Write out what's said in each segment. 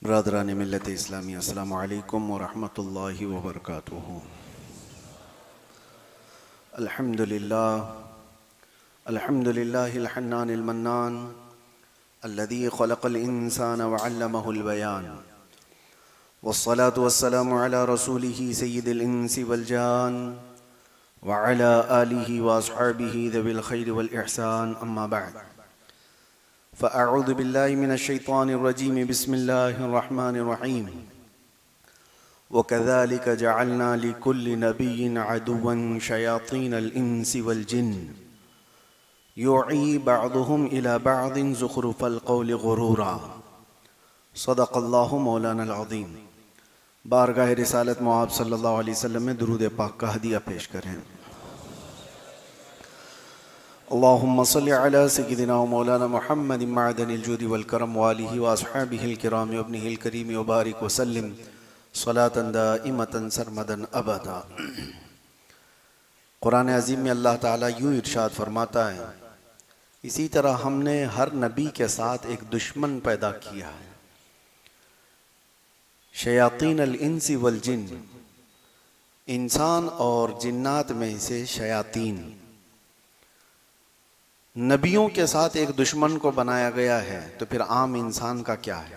برادران ملت اسلامی، السلام علیکم ورحمۃ اللہ وبرکاتہ۔ الحمد للہ الحنان المنان الذي خلق الإنسان وعلمه البيان، والصلاة والسلام على رسوله سيد الإنس والجان وعلى آله وأصحابه ذوي الخير والإحسان، أما بعد فأعوذ بالله من الشيطان الرجيم، بسم الله الرحمن الرحيم، وكذلك جعلنا لكل نبي عدوا شياطين الإنس والجن يوحي بعضهم إلى بعض زخرف القول غرورا، صدق اللہ مولانا العظیم۔ بارگاہ رسالت معاب صلی اللہ علیہ وسلم میں درود پاک کا ہدیہ پیش کریں۔ اللہم صلی علی سیدنا و مولانا محمد معدن الجود والکرم والہ واصحابہ الکرام وابنہ الکریم وبارک وسلم صلاة دائمة سرمدا ابدا۔ قرآن عظیم میں اللہ تعالیٰ یوں ارشاد فرماتا ہے، اسی طرح ہم نے ہر نبی کے ساتھ ایک دشمن پیدا کیا ہے، شیاطین الانس والجن، انسان اور جنات میں سے شیاطین۔ نبیوں کے ساتھ ایک دشمن کو بنایا گیا ہے، تو پھر عام انسان کا کیا ہے؟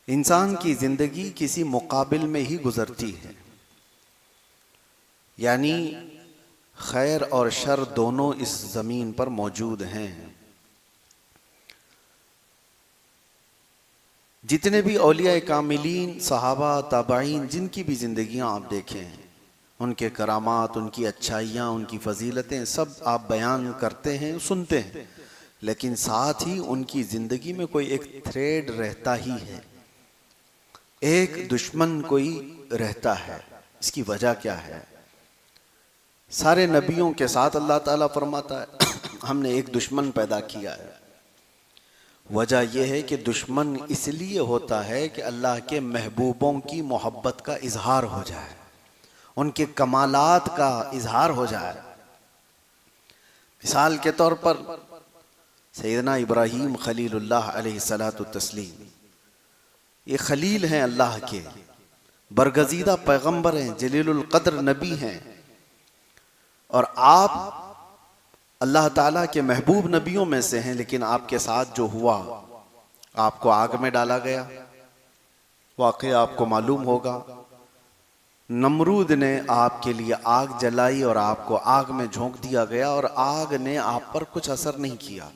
انسان کی زندگی کسی مقابل میں ہی گزرتی ہے، یعنی خیر اور شر دونوں اس زمین پر موجود ہیں۔ جتنے بھی اولیاء کاملین، صحابہ، تابعین، جن کی بھی زندگیاں آپ دیکھیں، ان کے کرامات، ان کی اچھائیاں، ان کی فضیلتیں سب آپ بیان کرتے ہیں، سنتے ہیں، لیکن ساتھ ہی ان کی زندگی میں کوئی ایک تھریڈ رہتا ہی ہے، ایک دشمن کوئی رہتا ہے۔ اس کی وجہ کیا ہے؟ سارے نبیوں کے ساتھ اللہ تعالیٰ فرماتا ہے ہم نے ایک دشمن پیدا کیا ہے۔ وجہ یہ ہے کہ دشمن اس لیے ہوتا ہے کہ اللہ کے محبوبوں کی محبت کا اظہار ہو جائے، ان کے کمالات کا اظہار ہو جائے۔ مثال کے طور پر سیدنا ابراہیم خلیل اللہ علیہ السلام، یہ خلیل ہیں اللہ کے، برگزیدہ پیغمبر ہیں، جلیل القدر نبی ہیں، اور آپ اللہ تعالیٰ کے محبوب نبیوں میں سے ہیں، لیکن آپ کے ساتھ جو ہوا، آپ کو آگ میں ڈالا گیا۔ واقعہ آپ کو معلوم ہوگا، نمرود نے آپ کے لیے آگ جلائی اور آپ کو آگ میں جھونک دیا گیا، اور آگ نے آپ پر کچھ اثر نہیں کیا۔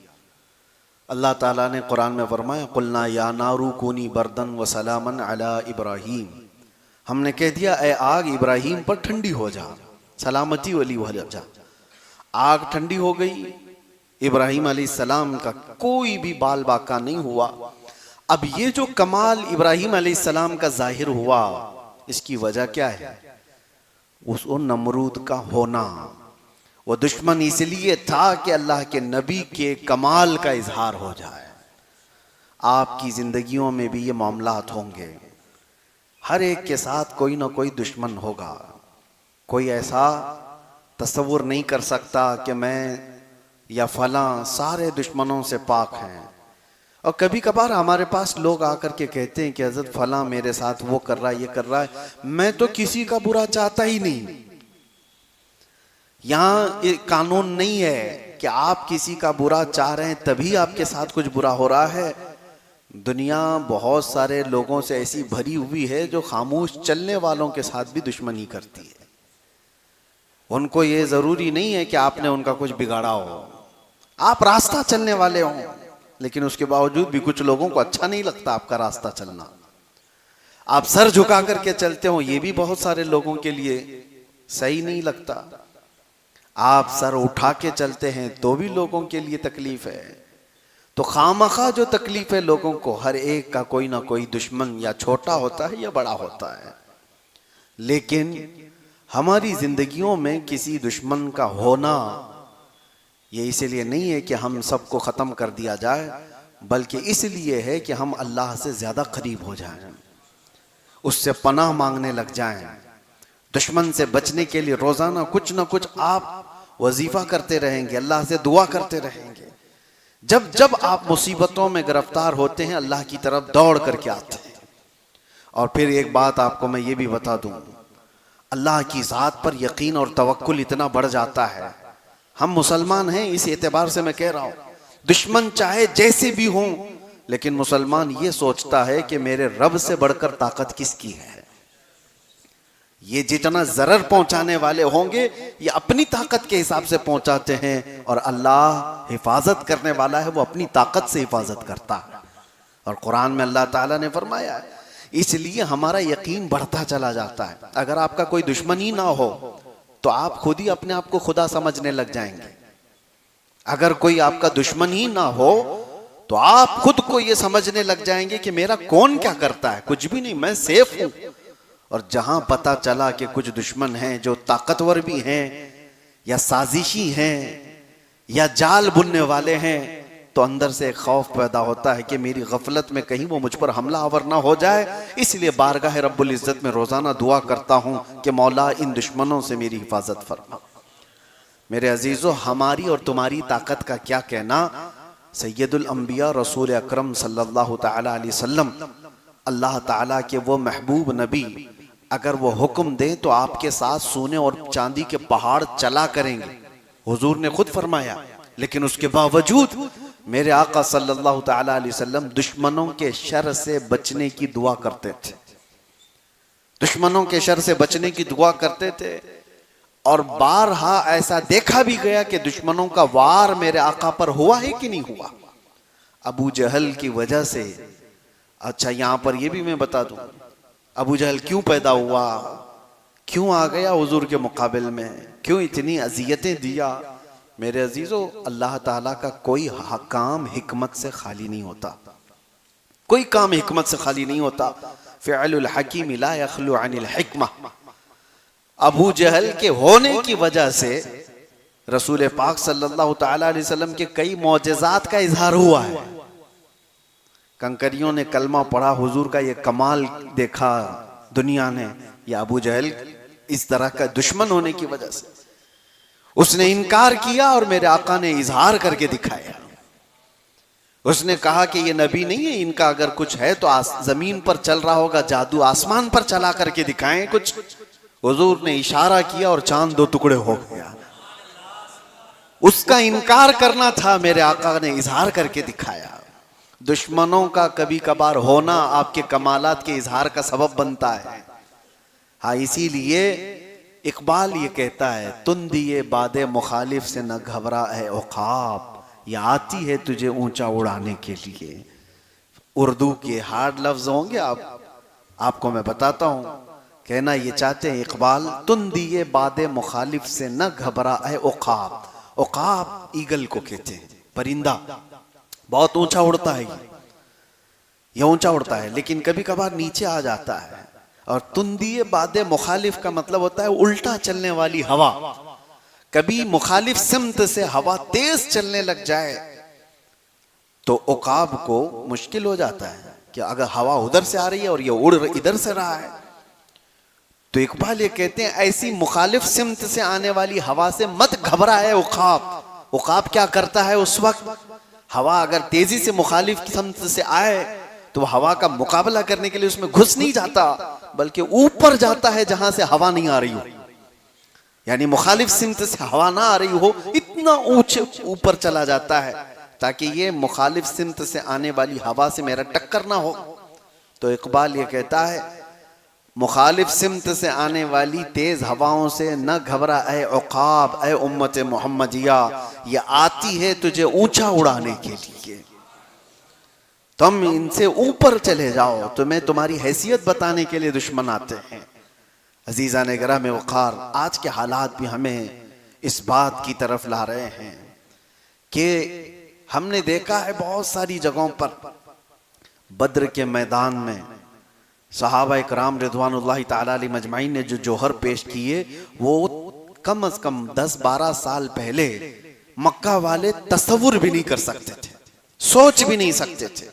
اللہ تعالیٰ نے قرآن میں فرمایا، قُلْنَا يَا نَارُ كُونِي بَرْدًا وَسَلَامًا عَلَىٰ إِبْرَاهِيمَ، ہم نے کہہ دیا اے آگ ابراہیم پر ٹھنڈی ہو جا، سلامتی والی ہو جا۔ آگ ٹھنڈی ہو گئی، ابراہیم علیہ السلام کا کوئی بھی بال باقا نہیں ہوا۔ اب یہ جو کمال ابراہیم علیہ السلام کا ظاہر ہوا، اس کی وجہ کیا ہے؟ اس نمرود کا ہونا۔ وہ دشمن اس لیے تھا کہ اللہ کے نبی کے کمال کا اظہار ہو جائے۔ آپ کی زندگیوں میں بھی یہ معاملات ہوں گے، ہر ایک کے ساتھ کوئی نہ کوئی دشمن ہوگا۔ کوئی ایسا تصور نہیں کر سکتا کہ میں یا فلاں سارے دشمنوں سے پاک ہیں۔ اور کبھی کبھار ہمارے پاس لوگ آ کر کے کہتے ہیں کہ حضرت فلاں میرے ساتھ وہ کر رہا ہے، یہ کر رہا ہے، میں تو کسی کا برا چاہتا ہی نہیں۔ یہاں قانون نہیں ہے کہ آپ کسی کا برا چاہ رہے ہیں تبھی آپ کے ساتھ کچھ برا ہو رہا ہے۔ دنیا بہت سارے لوگوں سے ایسی بھری ہوئی ہے جو خاموش چلنے والوں کے ساتھ بھی دشمنی کرتی ہے۔ ان کو یہ ضروری نہیں ہے کہ آپ نے ان کا کچھ بگاڑا ہو، آپ راستہ چلنے والے ہوں، لیکن اس کے باوجود بھی کچھ لوگوں کو اچھا نہیں لگتا آپ کا راستہ چلنا۔ آپ سر جھکا کر کے چلتے ہو، یہ بھی بہت سارے لوگوں کے لیے صحیح نہیں لگتا۔ آپ سر اٹھا کے چلتے ہیں تو بھی لوگوں کے لیے تکلیف ہے۔ تو خامخواہ جو تکلیف ہے لوگوں کو، ہر ایک کا کوئی نہ کوئی دشمن یا چھوٹا ہوتا ہے یا بڑا ہوتا ہے، لیکن ہماری زندگیوں میں کسی دشمن کا ہونا یہ اس لیے نہیں ہے کہ ہم سب کو ختم کر دیا جائے، بلکہ اس لیے ہے کہ ہم اللہ سے زیادہ قریب ہو جائیں، اس سے پناہ مانگنے لگ جائیں۔ دشمن سے بچنے کے لیے روزانہ کچھ نہ کچھ آپ وظیفہ کرتے رہیں گے، اللہ سے دعا کرتے رہیں گے، جب جب آپ مصیبتوں میں گرفتار ہوتے ہیں اللہ کی طرف دوڑ کر کے آتے ہیں. اور پھر ایک بات آپ کو میں یہ بھی بتا دوں، اللہ کی ذات پر یقین اور توکل اتنا بڑھ جاتا ہے. ہم مسلمان ہیں اس اعتبار سے میں کہہ رہا ہوں، دشمن چاہے جیسے بھی ہوں، لیکن مسلمان یہ سوچتا ہے کہ میرے رب سے بڑھ کر طاقت کس کی ہے. یہ جتنا ضرر پہنچانے والے ہوں گے یہ اپنی طاقت کے حساب سے پہنچاتے ہیں، اور اللہ حفاظت کرنے والا ہے، وہ اپنی طاقت سے حفاظت کرتا ہے. اور قرآن میں اللہ تعالیٰ نے فرمایا ہے، اس لیے ہمارا یقین بڑھتا چلا جاتا ہے. اگر آپ کا کوئی دشمن ہی نہ ہو تو آپ خود ہی اپنے آپ کو خدا سمجھنے لگ جائیں گے. اگر کوئی آپ کا دشمن ہی نہ ہو تو آپ خود کو یہ سمجھنے لگ جائیں گے کہ میرا کون کیا کرتا ہے، کچھ بھی نہیں، میں سیف ہوں. اور جہاں پتا چلا کہ کچھ دشمن ہیں جو طاقتور بھی ہیں یا سازشی ہیں یا جال بننے والے ہیں، تو اندر سے ایک خوف پیدا ہوتا ہے کہ میری غفلت میں کہیں وہ مجھ پر حملہ آور نہ ہو جائے. اس لیے بارگاہ رب العزت میں روزانہ دعا کرتا ہوں کہ مولا ان دشمنوں سے میری حفاظت فرما. میرے عزیزو، ہماری اور تمہاری طاقت کا کیا کہنا. سید الانبیاء رسول اکرم صلی اللہ تعالی علیہ وسلم، اللہ تعالیٰ کے وہ محبوب نبی، اگر وہ حکم دیں تو آپ کے ساتھ سونے اور چاندی کے پہاڑ چلا کریں گے. حضور نے خود فرمایا. لیکن اس کے باوجود میرے آقا صلی اللہ تعالیٰ علیہ وسلم دشمنوں کے شر سے بچنے کی دعا کرتے تھے. دشمنوں کے شر سے بچنے کی دعا کرتے تھے. اور بارہا ایسا دیکھا بھی گیا کہ دشمنوں کا وار میرے آقا پر ہوا ہے کہ نہیں ہوا. ابو جہل کی وجہ سے، اچھا یہاں پر یہ بھی میں بتا دوں، ابو جہل کیوں پیدا ہوا، کیوں آ گیا حضور کے مقابل میں، کیوں اتنی اذیتیں دیا. میرے عزیزو، اللہ تعالیٰ کا کوئی کام حکمت سے خالی نہیں ہوتا. کوئی کام حکمت سے خالی نہیں ہوتا. فعل الحکیم لا یخلو عن الحکمہ. ابو جہل کے ہونے کی وجہ سے رسول پاک صلی اللہ تعالیٰ علیہ وسلم کے کئی معجزات کا اظہار ہوا ہے. کنکریوں نے کلمہ پڑھا، حضور کا یہ کمال دیکھا دنیا نے. یہ ابو جہل اس طرح کا دشمن ہونے کی وجہ سے اس نے انکار کیا اور میرے آقا نے اظہار کر کے دکھایا. اس نے کہا کہ یہ نبی نہیں ہے، ان کا اگر کچھ ہے تو زمین پر چل رہا ہوگا جادو، آسمان پر چلا کر کے دکھائیں کچھ. حضور نے اشارہ کیا اور چاند دو ٹکڑے ہو گیا. اس کا انکار کرنا تھا، میرے آقا نے اظہار کر کے دکھایا. دشمنوں کا کبھی کبھار ہونا آپ کے کمالات کے اظہار کا سبب بنتا ہے. ہاں، اسی لیے اقبال یہ کہتا ہے، تندی باد مخالف سے نہ گھبرا اے عقاب، یہ آتی ہے تجھے اونچا اڑانے کے لیے. اردو کے ہارڈ لفظ ہوں گے، آپ کو میں بتاتا ہوں. کہنا یہ چاہتے ہیں اقبال، تندی باد مخالف سے نہ گھبرا اے عقاب. عقاب ایگل کو کہتے ہیں، پرندہ بہت اونچا اڑتا ہے. یہ اونچا اڑتا ہے لیکن کبھی کبھار نیچے آ جاتا ہے. اور تندی باد مخالف کا مطلب ہوتا ہے الٹا چلنے والی ہوا. کبھی مخالف سمت سے ہوا تیز چلنے لگ جائے تو عقاب کو مشکل ہو جاتا ہے کہ اگر ہوا ادھر سے آ رہی ہے اور یہ اڑ ادھر سے رہا ہے. تو اقبال یہ کہتے ہیں ایسی مخالف سمت سے آنے والی ہوا سے مت گھبرائے عقاب. عقاب کیا کرتا ہے اس وقت؟ ہوا اگر تیزی سے مخالف سمت سے آئے تو وہ ہوا کا مقابلہ کرنے کے لیے اس میں گھس نہیں جاتا، بلکہ اوپر جاتا ہے جہاں سے ہوا نہیں آ رہی ہو. یعنی مخالف سمت سے ہوا نہ آ رہی ہو، اتنا اونچے اوپر چلا جاتا ہے تاکہ یہ مخالف سمت سے آنے والی ہوا سے میرا ٹکر نہ ہو. تو اقبال یہ کہتا ہے، مخالف سمت سے آنے والی تیز ہواؤں سے نہ گھبرا اے عقاب، اے امت محمدیہ، یہ آتی ہے تجھے اونچا اڑانے کے لیے. تم ان سے اوپر چلے جاؤ، تمہیں تمہاری حیثیت بتانے کے لیے دشمن آتے ہیں. عزیزان گرامی وقار، آج کے حالات بھی ہمیں اس بات کی طرف لا رہے ہیں کہ ہم نے دیکھا ہے بہت ساری جگہوں پر بدر کے میدان میں صحابہ اکرام رضوان اللہ تعالی علیہ مجمعین نے جو جوہر پیش کیے، وہ کم از کم 10-12 سال پہلے مکہ والے تصور بھی نہیں کر سکتے تھے، سوچ بھی نہیں سکتے تھے.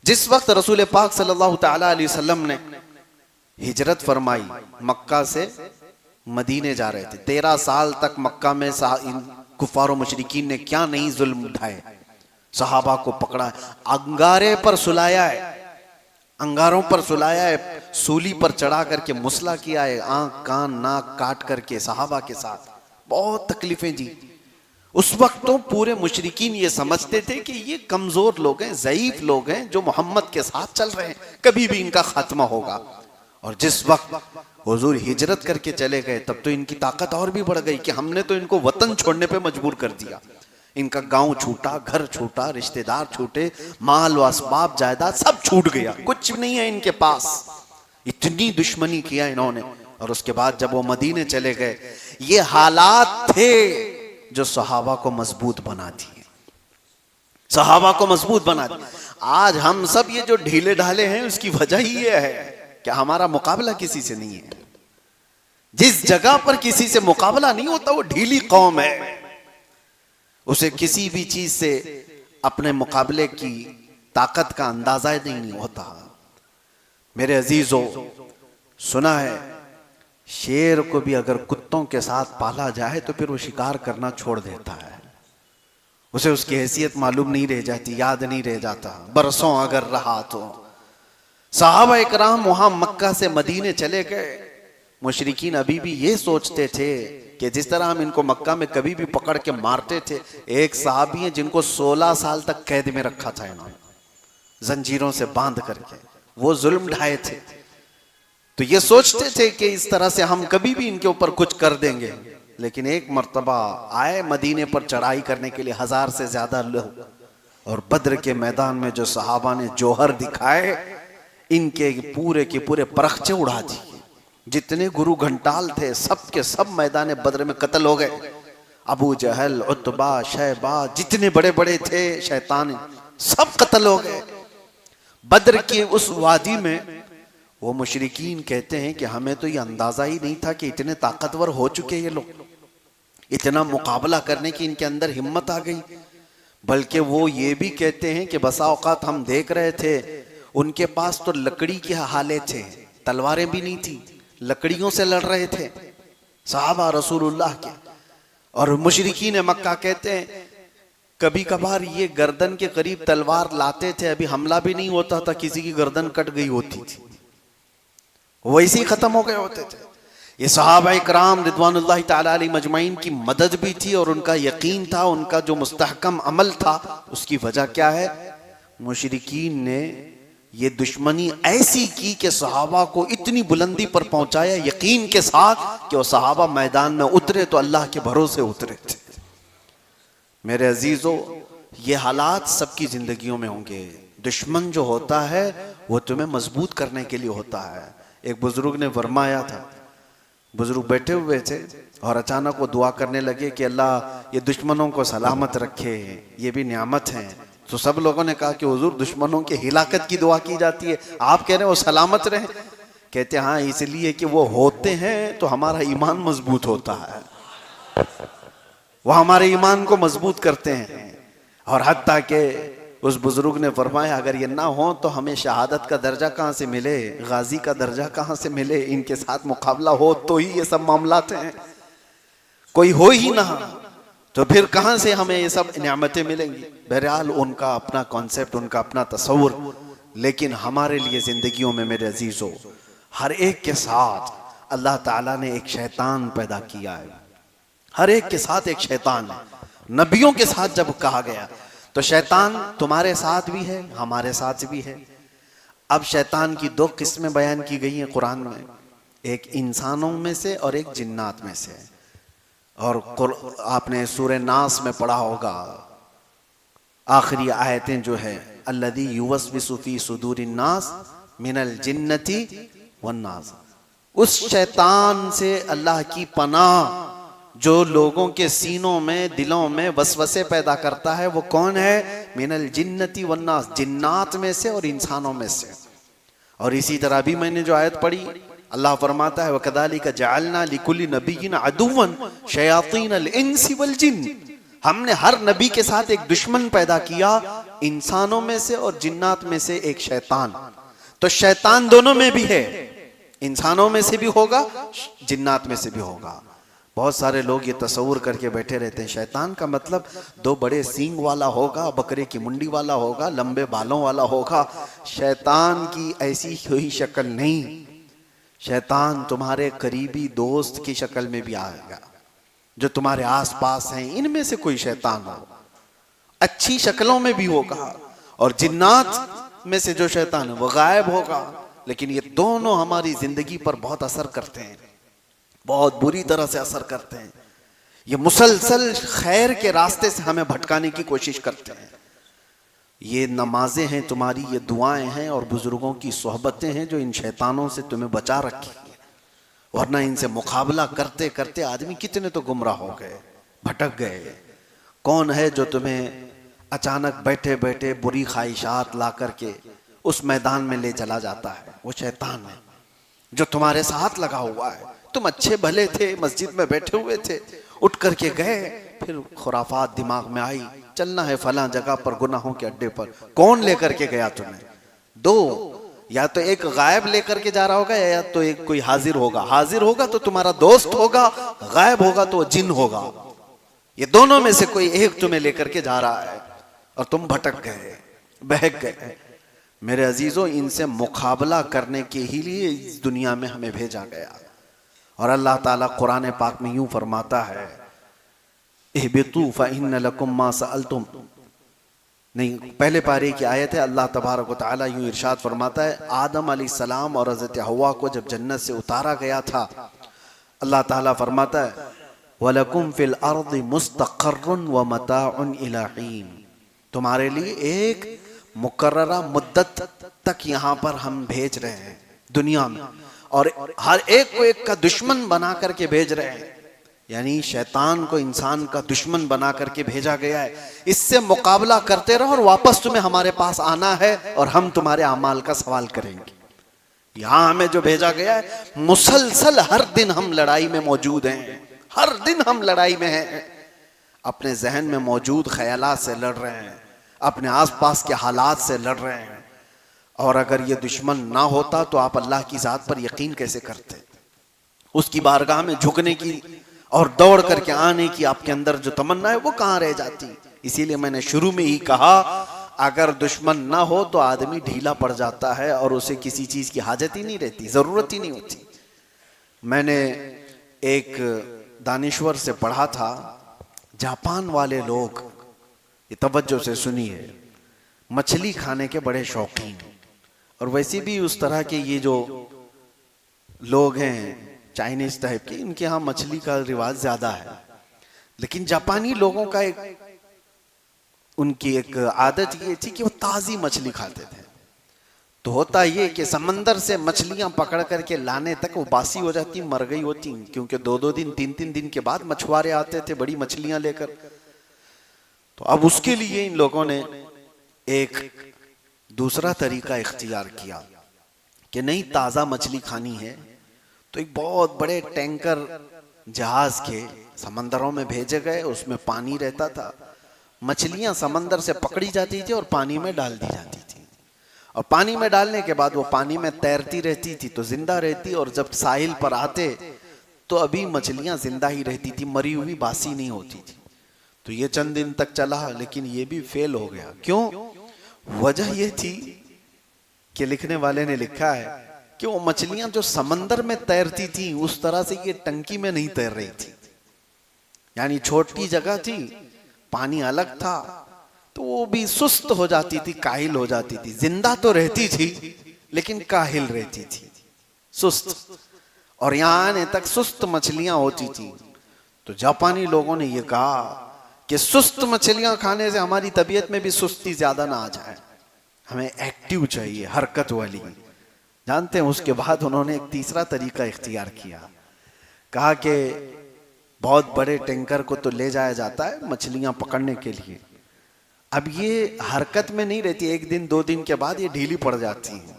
جس وقت رسول پاک صلی اللہ تعالی علیہ وسلم نے ہجرت فرمائی، مکہ سے مدینے جا رہے تھے. 13 سال تک مکہ میں کفار و مشرکین نے کیا نہیں ظلم اٹھائے. صحابہ کو پکڑا ہے، انگارے پر سلایا ہے، انگاروں پر سلایا ہے، سولی پر چڑھا کر کے مسلا کیا ہے، آنکھ کان ناک کاٹ کر کے صحابہ کے ساتھ بہت تکلیفیں دی۔ اس وقت تو پورے مشرکین یہ سمجھتے تھے کہ یہ کمزور لوگ ہیں، ضعیف لوگ ہیں جو محمد کے ساتھ چل رہے ہیں، کبھی بھی ان کا خاتمہ ہوگا۔ اور جس وقت حضور ہجرت کر کے چلے گئے تب تو ان کی طاقت اور بھی بڑھ گئی کہ ہم نے تو ان کو وطن چھوڑنے پہ مجبور کر دیا، ان کا گاؤں چھوٹا، گھر چھوٹا، رشتہ دار چھوٹے، مال و اسباب جائیداد سب چھوٹ گیا، کچھ نہیں ہے ان کے پاس۔ اتنی دشمنی کیا انہوں نے۔ اور اس کے بعد جب وہ مدینے چلے گئے، یہ حالات تھے جو صحابہ کو مضبوط بنا دیے، صحابہ کو مضبوط بنا دیے۔ آج ہم سب یہ جو ڈھیلے ڈھالے ہیں اس کی وجہ ہی یہ ہے کہ ہمارا مقابلہ کسی سے نہیں ہے۔ جس جگہ پر کسی سے مقابلہ نہیں ہوتا وہ ڈھیلی قوم ہے، اسے کسی بھی چیز سے اپنے مقابلے کی طاقت کا اندازہ نہیں ہوتا۔ میرے عزیزو، سنا ہے شیر کو بھی اگر کتوں کے ساتھ پالا جائے تو پھر وہ شکار کرنا چھوڑ دیتا ہے، اسے اس کی حیثیت معلوم نہیں رہ جاتی، یاد نہیں رہ جاتا، برسوں اگر رہا تو۔ صحابہ اکرام وہاں مکہ سے مدینے چلے گئے، مشرکین ابھی بھی یہ سوچتے تھے کہ جس طرح ہم ان کو مکہ میں کبھی بھی پکڑ کے مارتے تھے، ایک صحابی ہیں جن کو 16 سال تک قید میں رکھا تھا انہوں نے، زنجیروں سے باندھ کر کے، وہ ظلم ڈھائے تھے، تو یہ سوچتے تھے کہ اس طرح سے ہم کبھی بھی ان کے اوپر کچھ کر دیں گے۔ لیکن ایک مرتبہ آئے مدینے پر چڑھائی کرنے کے لیے 1000 سے زیادہ لوگ، اور بدر کے میدان میں جو صحابہ نے جوہر دکھائے، ان کے پورے پرخچے اڑا دیے۔ جتنے گرو گھنٹال تھے سب کے سب میدان بدر میں قتل ہو گئے۔ ابو جہل، عتبہ، شیبہ، جتنے بڑے بڑے تھے شیطان، سب قتل ہو گئے۔ بدر کے اس وادی میں وہ مشرکین کہتے ہیں کہ ہمیں تو یہ اندازہ ہی نہیں تھا کہ اتنے طاقتور ہو چکے یہ لوگ، اتنا مقابلہ کرنے کی ان کے اندر ہمت آ گئی۔ بلکہ وہ یہ بھی کہتے ہیں کہ بسا اوقات ہم دیکھ رہے تھے ان کے پاس تو لکڑی کے حالے تھے، تلواریں بھی نہیں تھی، لکڑیوں سے لڑ رہے تھے صحابہ رسول اللہ کے۔ اور مشرکین مکہ کہتے ہیں کبھی کبھار یہ گردن کے قریب تلوار لاتے تھے، ابھی حملہ بھی نہیں ہوتا تھا کسی کی گردن کٹ گئی ہوتی تھی، ویسے ہی ختم ہو گئے ہوتے تھے۔ یہ صحابہ اکرام رضوان اللہ تعالی علیہ مجمعین کی مدد بھی تھی، اور ان کا یقین تھا، ان کا جو مستحکم عمل تھا۔ اس کی وجہ کیا ہے؟ مشرکین نے یہ دشمنی ایسی کی کہ صحابہ کو اتنی بلندی پر پہنچایا یقین کے ساتھ کہ وہ صحابہ میدان میں اترے تو اللہ کے بھروسے اترے تھے۔ میرے عزیزو، یہ حالات سب کی زندگیوں میں ہوں گے۔ دشمن جو ہوتا ہے وہ تمہیں مضبوط کرنے کے لیے ہوتا ہے۔ ایک بزرگ نے فرمایا تھا، بزرگ بیٹھے ہوئے تھے اور اچانک وہ دعا کرنے لگے کہ اللہ یہ دشمنوں کو سلامت رکھے، یہ بھی نعمت ہے۔ تو سب لوگوں نے کہا کہ حضور دشمنوں کی ہلاکت کی دعا کی جاتی ہے، آپ کہہ رہے ہیں وہ سلامت رہیں؟ کہتے ہیں ہاں، اس لیے کہ وہ ہوتے ہیں تو ہمارا ایمان مضبوط ہوتا ہے، وہ ہمارے ایمان کو مضبوط کرتے ہیں۔ اور حتیٰ کہ اس بزرگ نے فرمایا اگر یہ نہ ہوں تو ہمیں شہادت کا درجہ کہاں سے ملے، غازی کا درجہ کہاں سے ملے؟ ان کے ساتھ مقابلہ ہو تو ہی یہ سب معاملات ہیں، کوئی ہو ہی نہ تو پھر کہاں سے ہمیں یہ سب نعمتیں ملیں گی؟ بہرحال ان کا اپنا کانسیپٹ، ان کا اپنا تصور۔ لیکن ہمارے لیے زندگیوں میں میرے عزیزو، ہر ایک کے ساتھ اللہ تعالیٰ نے ایک شیطان پیدا کیا ہے، ہر ایک کے ساتھ ایک شیطان ہے۔ نبیوں کے ساتھ جب کہا گیا تو شیطان تمہارے ساتھ بھی ہے، ہمارے ساتھ بھی ہے۔ اب شیطان کی 2 قسمیں بیان کی گئی ہیں قرآن میں، ایک انسانوں میں سے اور ایک جنات میں سے۔ اور آپ نے سورہ ناس میں پڑھا ہوگا آخری آیتیں جو ہے الذی یوسوس فی صدور الناس من الجنۃ والناس، اس شیطان سے اللہ کی پناہ جو لوگوں کے سینوں میں دلوں میں وسوسے پیدا کرتا ہے، وہ کون ہے؟ من الجنۃ والناس، جنات میں سے اور انسانوں میں سے۔ اور اسی طرح بھی میں نے جو آیت پڑھی، اللہ فرماتا ہے وَكَذَلِكَ جَعَلْنَا لِكُلِّ نَبِيٍّ عَدُوًّا شَيَاطِينَ الْإِنسِ وَالْجِنِّ، ہم نے ہر نبی کے ساتھ ایک دشمن پیدا کیا، انسانوں میں سے اور جنات میں سے ایک شیطان۔ تو شیطان دونوں میں بھی ہے، انسانوں میں سے بھی ہوگا، جنات میں سے بھی ہوگا۔ بہت سارے لوگ یہ تصور کر کے بیٹھے رہتے ہیں شیطان کا مطلب دو بڑے سینگ والا ہوگا، بکرے کی منڈی والا ہوگا، لمبے بالوں والا ہوگا۔ شیطان کی ایسی کوئی شکل نہیں، شیطان تمہارے قریبی دوست کی شکل میں بھی آئے گا، جو تمہارے آس پاس ہیں ان میں سے کوئی شیطان ہو، اچھی شکلوں میں بھی ہوگا، اور جنات میں سے جو شیطان ہے وہ غائب ہوگا۔ لیکن یہ دونوں ہماری زندگی پر بہت اثر کرتے ہیں، بہت بری طرح سے اثر کرتے ہیں۔ یہ مسلسل خیر کے راستے سے ہمیں بھٹکانے کی کوشش کرتے ہیں۔ یہ نمازیں ہیں تمہاری، یہ دعائیں ہیں اور بزرگوں کی صحبتیں ہیں جو ان شیطانوں سے تمہیں بچا رکھی ہیں، ورنہ ان سے مقابلہ کرتے کرتے آدمی کتنے تو گمراہ ہو گئے، بھٹک گئے۔ کون ہے جو تمہیں اچانک بیٹھے بیٹھے بری خواہشات لا کر کے اس میدان میں لے چلا جاتا ہے؟ وہ شیطان ہے جو تمہارے ساتھ لگا ہوا ہے۔ تم اچھے بھلے تھے، مسجد میں بیٹھے ہوئے تھے، اٹھ کر کے گئے، پھر خرافات دماغ میں آئی، چلنا ہے فلاں جگہ پر گناہوں کے اڈے پر۔ کون لے کر کے گیا تمہیں؟ دو، یا تو ایک غائب لے کر کے جا رہا ہوگا، یا تو ایک کوئی حاضر ہوگا۔ حاضر ہوگا تو تمہارا دوست ہوگا، غائب ہوگا تو وہ جن ہوگا۔ یہ دونوں میں سے کوئی ایک تمہیں لے کر کے جا رہا ہے اور تم بھٹک گئے، بہک گئے۔ میرے عزیزوں، ان سے مقابلہ کرنے کے ہی لیے اس دنیا میں ہمیں بھیجا گیا۔ اور اللہ تعالیٰ قرآن پاک میں یوں فرماتا ہے، اہبطوا فإن لکم ما سألتم، نہیں، پہلے پارے کی آیت ہے۔ اللہ تبارک و تعالیٰ یوں ارشاد فرماتا ہے، آدم علیہ السلام اور حضرت حوا کو جب جنت سے اتارا گیا تھا، اللہ تعالیٰ فرماتا ہے وَلَكُمْ فِي الْأَرْضِ مُسْتَقَرٌ وَمَتَاعٌ إِلَىٰ حِينٍ، تمہارے لیے ایک مقررہ مدت تک یہاں پر ہم بھیج رہے ہیں دنیا میں، اور ہر ایک کو ایک کا دشمن بنا کر کے بھیج رہے ہیں۔ یعنی شیطان کو انسان کا دشمن بنا کر کے بھیجا گیا ہے، اس سے مقابلہ کرتے رہو اور واپس تمہیں ہمارے پاس آنا ہے اور ہم تمہارے اعمال کا سوال کریں گے۔ یہاں ہمیں جو بھیجا گیا ہے، مسلسل ہر دن ہم لڑائی میں موجود ہیں، ہر دن ہم لڑائی میں ہیں، اپنے ذہن میں موجود خیالات سے لڑ رہے ہیں، اپنے آس پاس کے حالات سے لڑ رہے ہیں۔ اور اگر یہ دشمن نہ ہوتا تو آپ اللہ کی ذات پر یقین کیسے کرتے؟ اس کی بارگاہ میں جھکنے کی اور دوڑ کر کے آنے کی آپ کے اندر جو تمنا ہے وہ کہاں رہ جاتی؟ اسی لیے میں نے شروع میں ہی کہا، اگر دشمن نہ ہو تو آدمی ڈھیلا پڑ جاتا ہے اور اسے کسی چیز کی حاجت ہی نہیں رہتی، ضرورت ہی نہیں ہوتی۔ میں نے ایک دانشور سے پڑھا تھا، جاپان والے لوگ، یہ توجہ سے سنیے، مچھلی کھانے کے بڑے شوقین، اور ویسے بھی اس طرح کے یہ جو لوگ ہیں چائنیز ٹائپ کے، ان کے ہاں مچھلی کا رواج زیادہ ہے۔ لیکن جاپانی لوگوں کا ان کی ایک عادت یہ تھی کہ وہ تازی مچھلی کھاتے تھے۔ تو ہوتا یہ کہ سمندر سے مچھلیاں پکڑ کر کے لانے تک وہ باسی ہو جاتی، مر گئی ہوتی، کیونکہ 2 دن 3 دن کے بعد مچھوارے آتے تھے بڑی مچھلیاں لے کر۔ تو اب اس کے لیے ان لوگوں نے ایک دوسرا طریقہ اختیار کیا کہ نہیں، تازہ مچھلی کھانی ہے تو ایک بہت بڑے ٹینکر جہاز کے سمندروں میں بھیجے گئے، اس میں پانی رہتا تھا، مچھلیاں سمندر سے پکڑی جاتی تھی اور پانی میں ڈال دی جاتی تھی، اور پانی میں ڈالنے کے بعد وہ پانی میں تیرتی رہتی تھی تو زندہ رہتی، اور جب ساحل پر آتے تو ابھی مچھلیاں زندہ ہی رہتی تھی، مری ہوئی باسی نہیں ہوتی تھی۔ تو یہ چند دن تک چلا، لیکن یہ بھی فیل ہو گیا۔ کیوں؟ وجہ یہ تھی کہ لکھنے والے نے لکھا ہے کہ وہ مچھلیاں جو سمندر میں تیرتی تھیں اس طرح سے یہ ٹنکی میں نہیں تیر رہی تھی، یعنی چھوٹی جگہ تھی، پانی الگ تھا، تو وہ بھی سست ہو جاتی تھی، کاہل ہو جاتی تھی، زندہ تو رہتی تھی لیکن کاہل رہتی تھی، سست، اور یہاں آنے تک سست مچھلیاں ہوتی تھی۔ تو جاپانی لوگوں نے یہ کہا کہ سست مچھلیاں کھانے سے ہماری طبیعت میں بھی سستی زیادہ نہ آ جائے، ہمیں ایکٹیو چاہیے، حرکت والی۔ جانتے ہیں اس کے بعد انہوں نے ایک تیسرا طریقہ اختیار کیا، کہا کہ بہت بڑے ٹینکر کو تو لے جایا جاتا ہے مچھلیاں پکڑنے کے لیے، اب یہ حرکت میں نہیں رہتی، 1 دن 2 دن کے بعد یہ ڈھیلی پڑ جاتی ہیں۔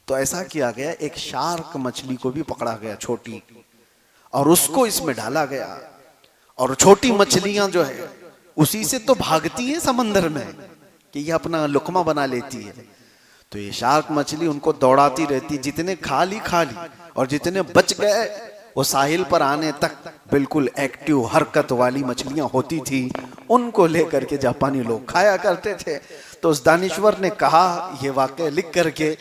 تو ایسا کیا گیا، ایک شارک مچھلی کو بھی پکڑا گیا چھوٹی، اور اس کو اس میں ڈالا گیا، اور چھوٹی مچھلیاں جو ہے اسی سے تو بھاگتی ہیں سمندر میں کہ یہ اپنا لقمہ بنا لیتی ہے۔ تو یہ شارک مچھلی ان کو دوڑاتی رہتی، جتنے کھا لی، اور جتنے بچ گئے وہ ساحل پر آنے تک بالکل ایکٹیو حرکت والی مچھلیاں ہوتی تھی، ان کو لے کر کے جاپانی لوگ کھایا کرتے تھے۔ تو اس دانشور نے کہا یہ واقعہ لکھ کر کے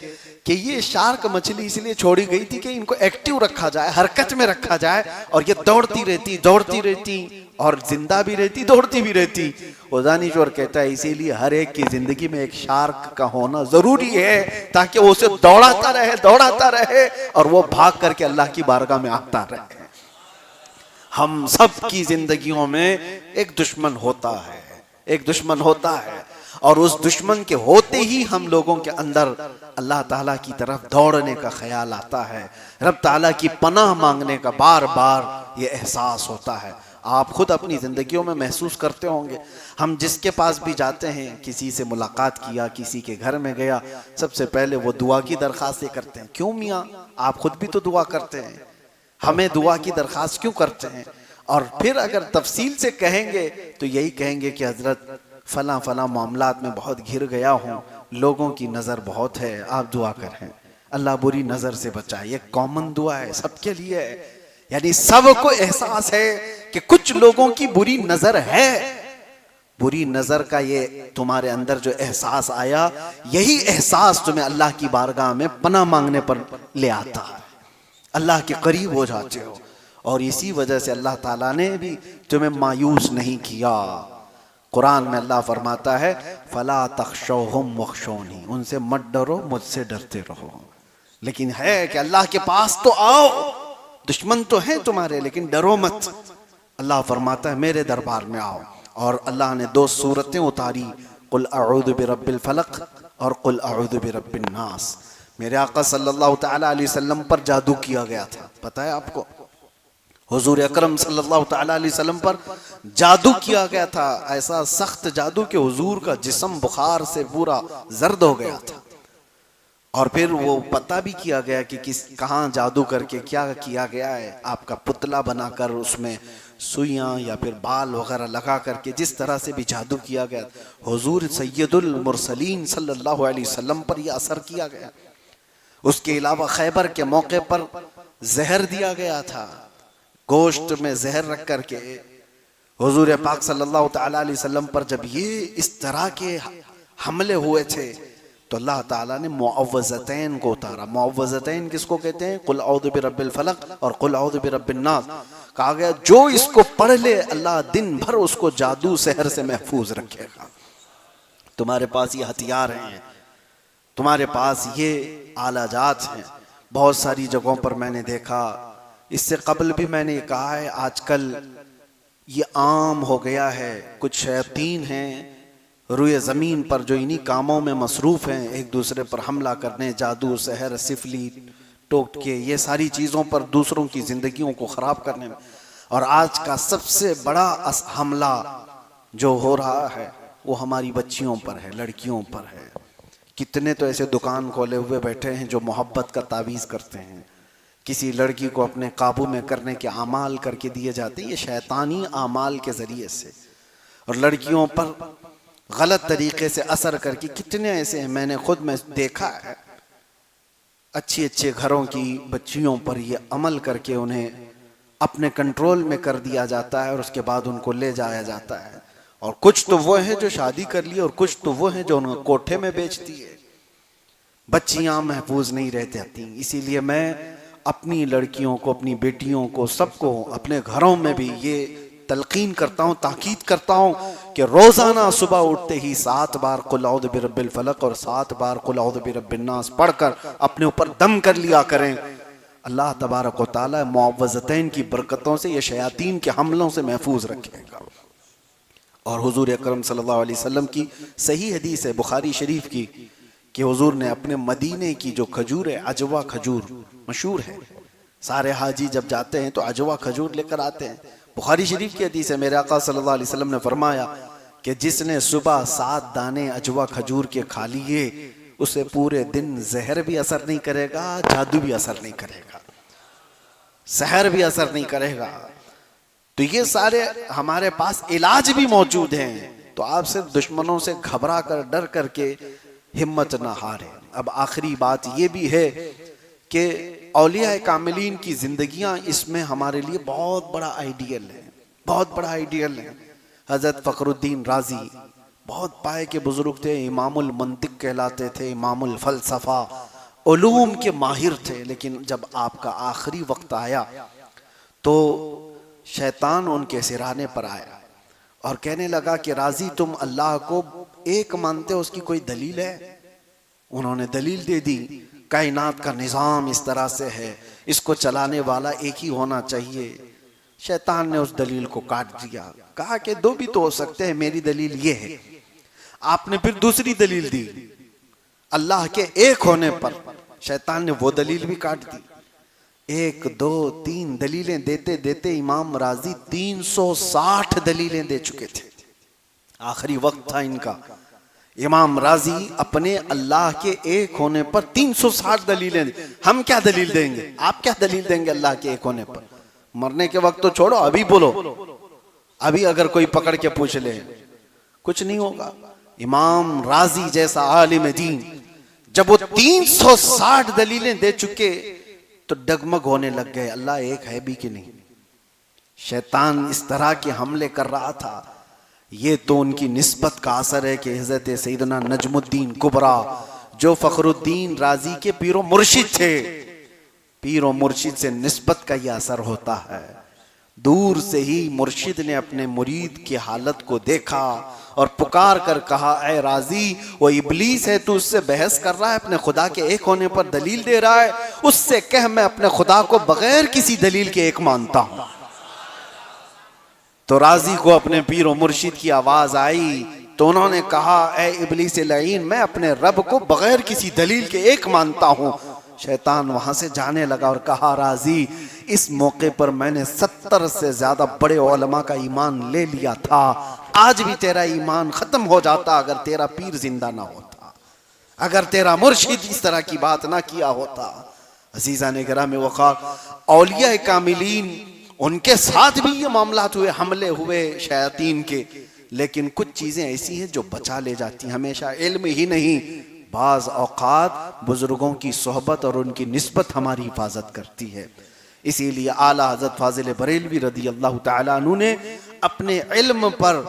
کہ یہ شارک مچھلی اس لیے چھوڑی گئی تھی کہ ان کو ایکٹیو رکھا جائے، حرکت میں رکھا جائے، اور یہ دوڑتی رہتی اور زندہ بھی رہتی، دوڑتی بھی رہتی۔ وہ دانشور کہتا ہے اسی لیے ہر ایک کی زندگی میں ایک شارک کا ہونا ضروری ہے، تاکہ وہ اسے دوڑاتا رہے اور وہ بھاگ کر کے اللہ کی بارگاہ میں آتا رہے۔ ہم سب کی زندگیوں میں ایک دشمن ہوتا ہے، اور اس دشمن کے ہوتے ہی ہم لوگوں کے اندر اللہ تعالیٰ کی طرف دوڑنے کا خیال آتا ہے، رب تعالیٰ کی پناہ مانگنے کا بار بار یہ احساس ہوتا ہے۔ آپ خود اپنی زندگیوں میں محسوس کرتے ہوں گے، ہم جس کے پاس بھی جاتے ہیں، کسی سے ملاقات کیا، کسی کے گھر میں گیا، سب سے پہلے وہ دعا کی درخواستیں کرتے ہیں۔ کیوں میاں؟ آپ خود بھی تو دعا کرتے ہیں، ہمیں دعا کی درخواست کیوں کرتے ہیں؟ اور پھر اگر تفصیل سے کہیں گے تو یہی کہیں گے کہ حضرت فلاں معاملات میں بہت گھر گیا ہوں، لوگوں کی نظر بہت ہے، آپ دعا کریں اللہ بری نظر سے بچائے۔ یہ کامن دعا ہے، سب کے لیے ہے، یعنی سب کو احساس ہے کہ کچھ لوگوں کی بری نظر ہے۔ بری نظر کا یہ تمہارے اندر جو احساس آیا، یہی احساس تمہیں اللہ کی بارگاہ میں پناہ مانگنے پر لے آتا ہے، اللہ کے قریب ہو جاتے ہو، اور اسی وجہ سے اللہ تعالیٰ نے بھی تمہیں مایوس نہیں کیا۔ قرآن میں اللہ فرماتا ہے فَلَا تَخْشَوْهُمْ وَخْشَوْنِي، ان سے مت ڈرو، مجھ سے ڈرتے رہو۔ لیکن ہے کہ اللہ کے پاس تو آؤ، دشمن تو ہیں تمہارے لیکن ڈرو مت۔ اللہ فرماتا ہے میرے دربار میں آؤ، اور اللہ نے 2 سورتیں اتاری، قُلْ أَعُوذُ بِرَبِّ الْفَلَقِ اور قُلْ أَعُوذُ بِرَبِّ النَّاسِ۔ میرے آقا صلی اللہ تعالیٰ علیہ وسلم پر جادو کیا گیا تھا، پتہ ہے آپ کو؟ حضور اکرم صلی اللہ تعالیٰ علیہ وسلم پر جادو کیا گیا تھا، ایسا سخت جادو کہ حضور کا جسم بخار سے پورا زرد ہو گیا تھا، اور پھر وہ پتہ بھی کیا گیا کہ کہاں جادو کر کے کیا کیا گیا ہے۔ آپ کا پتلا بنا کر اس میں سوئیاں یا پھر بال وغیرہ لگا کر کے جس طرح سے بھی جادو کیا گیا، حضور سید المرسلین صلی اللہ علیہ وسلم پر یہ اثر کیا گیا۔ اس کے علاوہ خیبر کے موقع پر زہر دیا گیا تھا، گوشت میں زہر رکھ کر کے حضور پاک صلی اللہ تعالیٰ علیہ وسلم پر جب یہ اس طرح کے حملے ہوئے تھے تو اللہ تعالیٰ نے معوذتین کو اتارا۔ معوذتین کس کو کہتے ہیں؟ قل اعوذ برب الفلق اور قل اعوذ برب الناس۔ کہا گیا جو اس کو پڑھ لے اللہ دن بھر اس کو جادو سحر سے محفوظ رکھے گا۔ تمہارے پاس یہ ہتھیار ہیں، تمہارے پاس یہ آلہ جات ہیں۔ بہت ساری جگہوں پر میں نے دیکھا، اس سے قبل بھی میں نے کہا ہے، آج کل یہ عام ہو گیا ہے، کچھ شیاطین ہیں روئے زمین پر جو انہی کاموں میں مصروف ہیں، ایک دوسرے پر حملہ کرنے، جادو سحر سفلی ٹوٹکے، یہ ساری چیزوں پر دوسروں کی زندگیوں کو خراب کرنے میں۔ اور آج کا سب سے بڑا حملہ جو ہو رہا ہے وہ ہماری بچیوں پر ہے، لڑکیوں پر ہے۔ کتنے تو ایسے دکان کھولے ہوئے بیٹھے ہیں جو محبت کا تعویذ کرتے ہیں، کسی لڑکی کو اپنے قابو میں کرنے کے اعمال کر کے دیے جاتے ہیں، یہ شیطانی اعمال کے ذریعے سے، اور لڑکیوں پر غلط طریقے سے اثر کر کے کتنے ایسے ہیں، میں نے خود میں دیکھا ہے، اچھی اچھے گھروں کی بچیوں پر یہ عمل کر کے انہیں اپنے کنٹرول میں کر دیا جاتا ہے، اور اس کے بعد ان کو لے جایا جاتا ہے۔ اور کچھ تو وہ ہیں جو شادی کر لی، اور کچھ تو وہ ہیں جو ان کو کوٹھے میں بیچتی ہے۔ بچیاں محفوظ نہیں رہتی آتی، اسی لیے میں اپنی لڑکیوں کو، اپنی بیٹیوں کو، سب کو اپنے گھروں میں بھی یہ تلقین کرتا ہوں، تاکید کرتا ہوں کہ روزانہ صبح اٹھتے ہی 7 بار قل اعوذ برب الفلق اور 7 بار قل اعوذ برب الناس پڑھ کر اپنے اوپر دم کر لیا کریں۔ اللہ تبارک و تعالی معوذتین کی برکتوں سے یہ شیاطین کے حملوں سے محفوظ رکھے گا۔ اور حضور اکرم صلی اللہ علیہ وسلم کی صحیح حدیث ہے بخاری شریف کی کہ حضور نے اپنے مدینے کی جو کھجور ہے، عجوا کھجور مشہور ہے، سارے حاجی جب جاتے ہیں تو عجوا کھجور لے کر آتے ہیں۔ بخاری شریف کی حدیث ہے، میرے آقا صلی اللہ علیہ وسلم نے فرمایا کہ جس نے صبح 7 دانے عجوا کھجور کے کھا لیے، اسے پورے دن زہر بھی اثر نہیں کرے گا، جادو بھی اثر نہیں کرے گا، سحر بھی اثر نہیں کرے گا۔ تو یہ سارے ہمارے پاس علاج بھی موجود ہیں، تو آپ صرف دشمنوں سے گھبرا کر ڈر کر کے ہمت نہ ہاریں۔ اب آخری بات یہ بھی ہے کہ اولیاء کاملین کی زندگیاں اس میں ہمارے لیے بہت بڑا آئیڈیل ہے، بہت بڑا آئیڈیل ہے۔ حضرت فخر الدین رازی بہت پائے کے بزرگ تھے، امام المنطق کہلاتے تھے، امام الفلسفہ، علوم کے ماہر تھے، لیکن جب آپ کا آخری وقت آیا تو شیطان ان کے سرانے پر آیا اور کہنے لگا کہ رازی تم اللہ کو ایک مانتے ہو، اس کی کوئی دلیل ہے؟ انہوں نے دلیل دے دی، کائنات کا نظام اس طرح سے ہے، اس کو چلانے والا ایک ہی ہونا چاہیے۔ شیطان نے اس دلیل کو کاٹ دیا، کہا کہ دو بھی تو ہو سکتے ہیں، میری دلیل یہ ہے۔ آپ نے پھر دوسری دلیل دی اللہ کے ایک ہونے پر، شیطان نے وہ دلیل بھی کاٹ دی۔ 1 2 3 دلیلیں دیتے دیتے امام رازی 360 دلیلیں دے چکے تھے۔ آخری وقت تھا ان کا، امام رازی اپنے اللہ کے ایک ہونے پر 360 دلیلیں دیں۔ ہم کیا دلیل دیں گے؟ آپ کیا دلیل دیں گے اللہ کے ایک ہونے پر؟ مرنے کے وقت تو چھوڑو، ابھی بولو، ابھی اگر کوئی پکڑ کے پوچھ لے کچھ نہیں ہوگا۔ امام رازی جیسا عالم دین جب وہ 360 دلیلیں دے چکے تو ڈگمگ ہونے لگ گئے، اللہ ایک ہے بھی کہ نہیں۔ شیطان اس طرح کے حملے کر رہا تھا، یہ تو ان کی نسبت کا اثر ہے کہ حضرت سیدنا نجم الدین کبریٰ جو فخر الدین رازی کے پیر و مرشد تھے، پیر و مرشد سے نسبت کا یہ اثر ہوتا ہے۔ دور سے ہی مرشد نے اپنے مرید کی حالت کو دیکھا اور پکار کر کہا اے رازی وہ ابلیس ہے، تو اس سے بحث کر رہا ہے، اپنے خدا کے ایک ہونے پر دلیل دے رہا ہے، اس سے کہہ میں اپنے خدا کو بغیر کسی دلیل کے ایک مانتا ہوں۔ تو رازی کو اپنے پیر و مرشد کی آواز آئی تو انہوں نے کہا اے ابلیس لعین، میں اپنے رب کو بغیر کسی دلیل کے ایک مانتا ہوں۔ شیطان وہاں سے جانے لگا اور کہا رازی اس موقع پر میں نے 70 سے زیادہ بڑے علماء کا ایمان لے لیا تھا، آج بھی تیرا ایمان ختم ہو جاتا اگر تیرا پیر زندہ نہ ہوتا، اگر تیرا مرشد اس طرح کی بات نہ کیا ہوتا۔ عزیزان گرامی وقار، اولیاء کاملین ان کے ساتھ بھی یہ معاملات ہوئے، حملے ہوئے شیاطین کے، لیکن کچھ چیزیں ایسی ہیں جو بچا لے جاتی ہیں۔ ہمیشہ علم ہی نہیں، بعض اوقات بزرگوں کی صحبت اور ان کی نسبت ہماری حفاظت کرتی ہے۔ اسی لیے اعلیٰ حضرت فاضل بریلوی رضی اللہ تعالیٰ عنہ نے اپنے علم پر،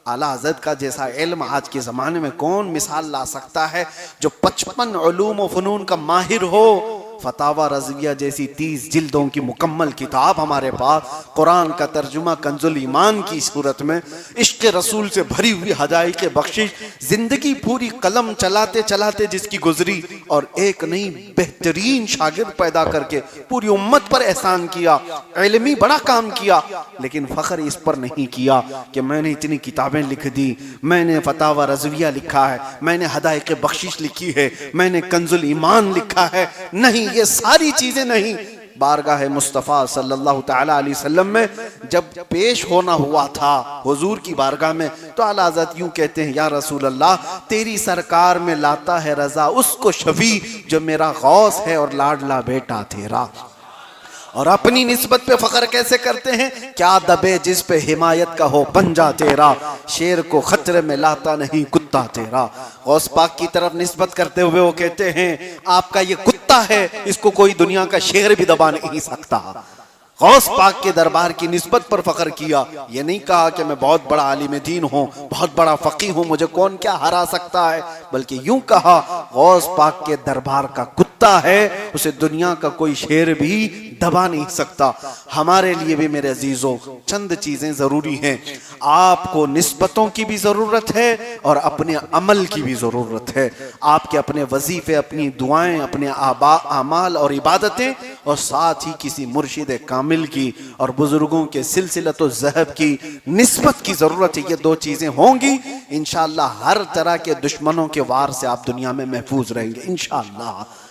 اعلیٰ حضرت کا جیسا علم آج کے زمانے میں کون مثال لا سکتا ہے، جو 55 علوم و فنون کا ماہر ہو، فتاوی رضویہ جیسی 30 جلدوں کی مکمل کتاب ہمارے پاس، قرآن کا ترجمہ کنز الایمان کی صورت میں، عشق رسول سے بھری ہوئی حدائق بخشش، زندگی پوری قلم چلاتے چلاتے جس کی گزری، اور ایک نہیں بہترین شاگرد پیدا کر کے پوری امت پر احسان کیا، علمی بڑا کام کیا، لیکن فخر اس پر نہیں کیا کہ میں نے اتنی کتابیں لکھ دی، میں نے فتاوی رضویہ لکھا ہے، میں نے حدائق بخشش لکھی ہے، میں نے کنز الایمان لکھا ہے۔ نہیں، یہ ساری چیزیں نہیں۔ بارگاہ مصطفیٰ صلی اللہ تعالیٰ علیہ وسلم میں جب پیش ہونا ہوا تھا حضور کی بارگاہ میں، تو اعلیٰ حضرت یوں کہتے ہیں یا رسول اللہ تیری سرکار میں لاتا ہے رضا اس کو شفیع جو میرا غوث ہے اور لاڈلا بیٹا تیرا۔ اور اپنی نسبت پہ فخر کیسے کرتے ہیں؟ کیا دبے جس پہ حمایت کا ہو پنجہ تیرا، شیر کو خطرے میں لاتا نہیں کتا تیرا۔ غوث پاک کی طرف نسبت کرتے ہوئے وہ کہتے ہیں آپ کا یہ کتا ہے، اس کو کوئی دنیا کا شیر بھی دبا نہیں سکتا۔ غوث پاک کے دربار کی نسبت پر فخر کیا، یہ نہیں کہا کہ میں بہت بڑا عالم دین ہوں، بہت بڑا فقیہ ہوں، مجھے کون کیا ہرا سکتا ہے، بلکہ یوں کہا غوث پاک کے دربار کا کتا ہے، اسے دنیا کا کوئی شیر بھی دبا نہیں سکتا۔ ہمارے لیے بھی میرے عزیزوں چند چیزیں ضروری ہیں، آپ کو نسبتوں کی بھی ضرورت ہے اور اپنے عمل کی بھی ضرورت ہے۔ آپ کے اپنے وظیفے، اپنی دعائیں، اپنے اعمال اور عبادتیں، اور ساتھ ہی کسی مرشد کامل کی اور بزرگوں کے سلسلۃ الذہب کی نسبت کی ضرورت ہے۔ یہ دو چیزیں ہوں گی انشاءاللہ ہر طرح کے دشمنوں کے وار سے آپ دنیا میں محفوظ رہیں گے،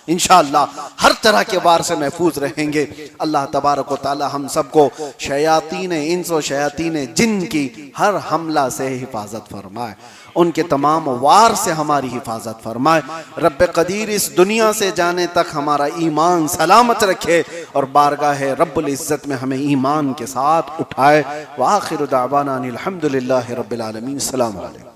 انشاءاللہ ہر طرح کے وار سے محفوظ رہیں گے۔ اللہ تبارک و تعالی ہم سب کو شیاطین انس و شیاطین جن کی ہر حملہ سے حفاظت فرمائے، ان کے تمام وار سے ہماری حفاظت فرمائے۔ رب قدیر اس دنیا سے جانے تک ہمارا ایمان سلامت رکھے اور بارگاہ رب العزت میں ہمیں ایمان کے ساتھ اٹھائے۔ وآخر دعوانا الحمدللہ رب العالمین۔ السلام علیکم۔